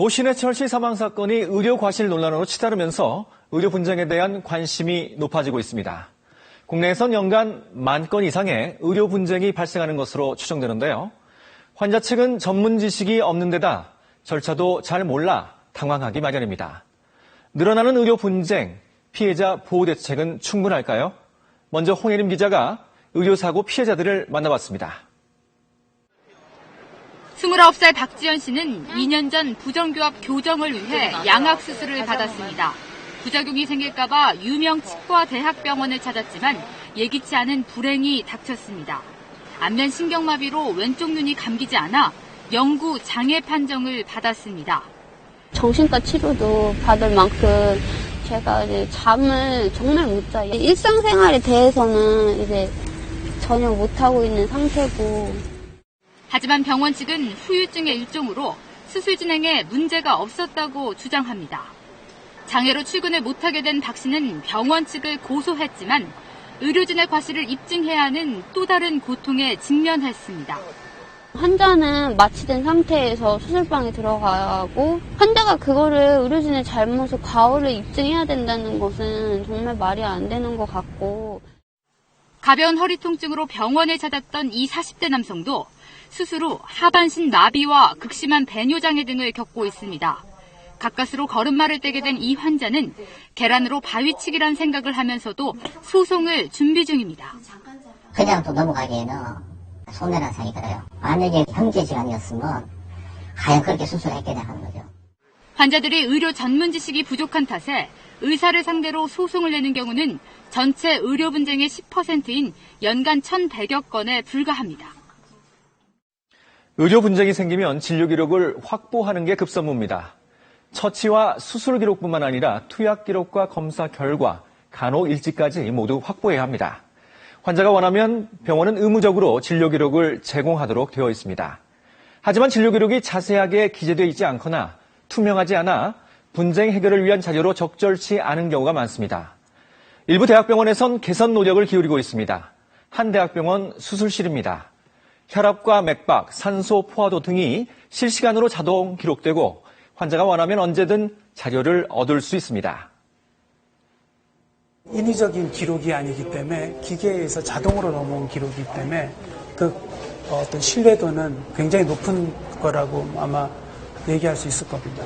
고 신해철 씨 사망 사건이 의료 과실 논란으로 치달으면서 의료 분쟁에 대한 관심이 높아지고 있습니다. 국내에선 연간 10,000건 이상의 의료 분쟁이 발생하는 것으로 추정되는데요. 환자 측은 전문 지식이 없는 데다 절차도 잘 몰라 당황하기 마련입니다. 늘어나는 의료 분쟁, 피해자 보호 대책은 충분할까요? 먼저 홍예림 기자가 의료사고 피해자들을 만나봤습니다. 29살 박지연 씨는 2년 전 부정교합 교정을 위해 양악수술을 받았습니다. 부작용이 생길까봐 유명 치과 대학병원을 찾았지만 예기치 않은 불행이 닥쳤습니다. 안면 신경마비로 왼쪽 눈이 감기지 않아 영구 장애 판정을 받았습니다. 정신과 치료도 받을 만큼 제가 이제 잠을 정말 못 자요. 일상생활에 대해서는 이제 전혀 못하고 있는 상태고. 하지만 병원 측은 후유증의 일종으로 수술 진행에 문제가 없었다고 주장합니다. 장애로 출근을 못하게 된 박 씨는 병원 측을 고소했지만 의료진의 과실을 입증해야 하는 또 다른 고통에 직면했습니다. 환자는 마취된 상태에서 수술방에 들어가고 환자가 그거를 의료진의 잘못을 과오를 입증해야 된다는 것은 정말 말이 안 되는 것 같고. 가벼운 허리 통증으로 병원을 찾았던 이 40대 남성도 수술 후 하반신 마비와 극심한 배뇨장애 등을 겪고 있습니다. 가까스로 걸음마를 떼게 된 이 환자는 계란으로 바위치기란 생각을 하면서도 소송을 준비 중입니다. 그냥 또 넘어가기에는 손해란 상이 들어요. 만약에 형제지가 아니었으면 과연 그렇게 수술했겠냐 하는 거죠. 환자들이 의료 전문 지식이 부족한 탓에 의사를 상대로 소송을 내는 경우는 전체 의료 분쟁의 10%인 연간 1,100여 건에 불과합니다. 의료 분쟁이 생기면 진료 기록을 확보하는 게 급선무입니다. 처치와 수술 기록뿐만 아니라 투약 기록과 검사 결과, 간호 일지까지 모두 확보해야 합니다. 환자가 원하면 병원은 의무적으로 진료 기록을 제공하도록 되어 있습니다. 하지만 진료 기록이 자세하게 기재되어 있지 않거나 투명하지 않아 분쟁 해결을 위한 자료로 적절치 않은 경우가 많습니다. 일부 대학병원에선 개선 노력을 기울이고 있습니다. 한 대학병원 수술실입니다. 혈압과 맥박, 산소 포화도 등이 실시간으로 자동 기록되고 환자가 원하면 언제든 자료를 얻을 수 있습니다. 인위적인 기록이 아니기 때문에 기계에서 자동으로 넘어온 기록이기 때문에 그 어떤 신뢰도는 굉장히 높은 거라고 아마 얘기할 수 있을 겁니다.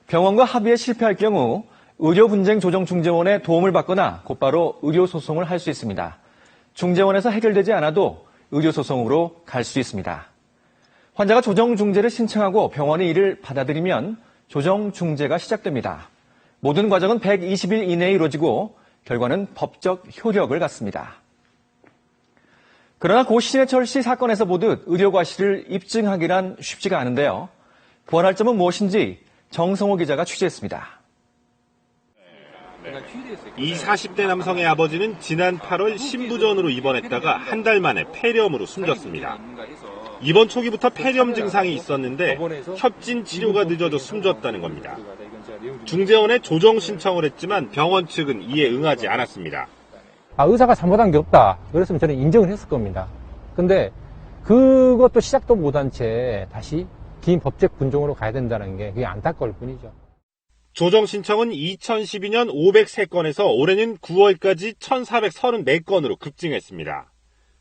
병원과 합의에 실패할 경우 의료분쟁조정중재원의 도움을 받거나 곧바로 의료소송을 할 수 있습니다. 중재원에서 해결되지 않아도 의료소송으로 갈 수 있습니다. 환자가 조정중재를 신청하고 병원이 이를 받아들이면 조정중재가 시작됩니다. 모든 과정은 120일 이내에 이루어지고 결과는 법적 효력을 갖습니다. 그러나 고 신해철 씨 사건에서 보듯 의료 과실을 입증하기란 쉽지가 않은데요. 보완할 점은 무엇인지 정성호 기자가 취재했습니다. 이 40대 남성의 아버지는 지난 8월 신부전으로 입원했다가 한 달 만에 폐렴으로 숨졌습니다. 입원 초기부터 폐렴 증상이 있었는데 협진 치료가 늦어져 숨졌다는 겁니다. 중재원에 조정 신청을 했지만 병원 측은 이에 응하지 않았습니다. 의사가 잘못한 게 없다. 그랬으면 저는 인정을 했을 겁니다. 근데 그것도 시작도 못한 채 다시 긴 법적 분쟁으로 가야 된다는 게 그게 안타까울 뿐이죠. 조정 신청은 2012년 503건에서 올해는 9월까지 1,434건으로 급증했습니다.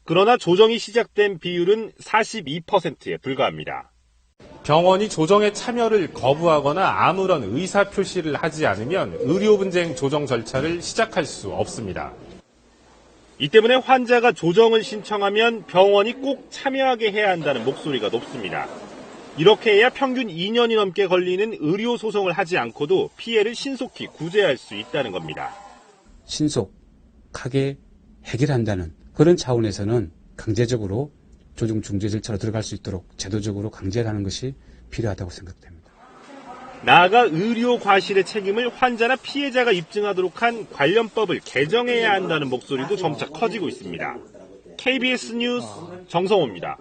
그러나 조정이 시작된 비율은 42%에 불과합니다. 병원이 조정에 참여를 거부하거나 아무런 의사 표시를 하지 않으면 의료 분쟁 조정 절차를 시작할 수 없습니다. 이 때문에 환자가 조정을 신청하면 병원이 꼭 참여하게 해야 한다는 목소리가 높습니다. 이렇게 해야 평균 2년이 넘게 걸리는 의료 소송을 하지 않고도 피해를 신속히 구제할 수 있다는 겁니다. 신속하게 해결한다는 그런 차원에서는 강제적으로 조정 중재 절차로 들어갈 수 있도록 제도적으로 강제하는 것이 필요하다고 생각됩니다. 나아가 의료 과실의 책임을 환자나 피해자가 입증하도록 한 관련법을 개정해야 한다는 목소리도 점차 커지고 있습니다. KBS 뉴스 정성호입니다.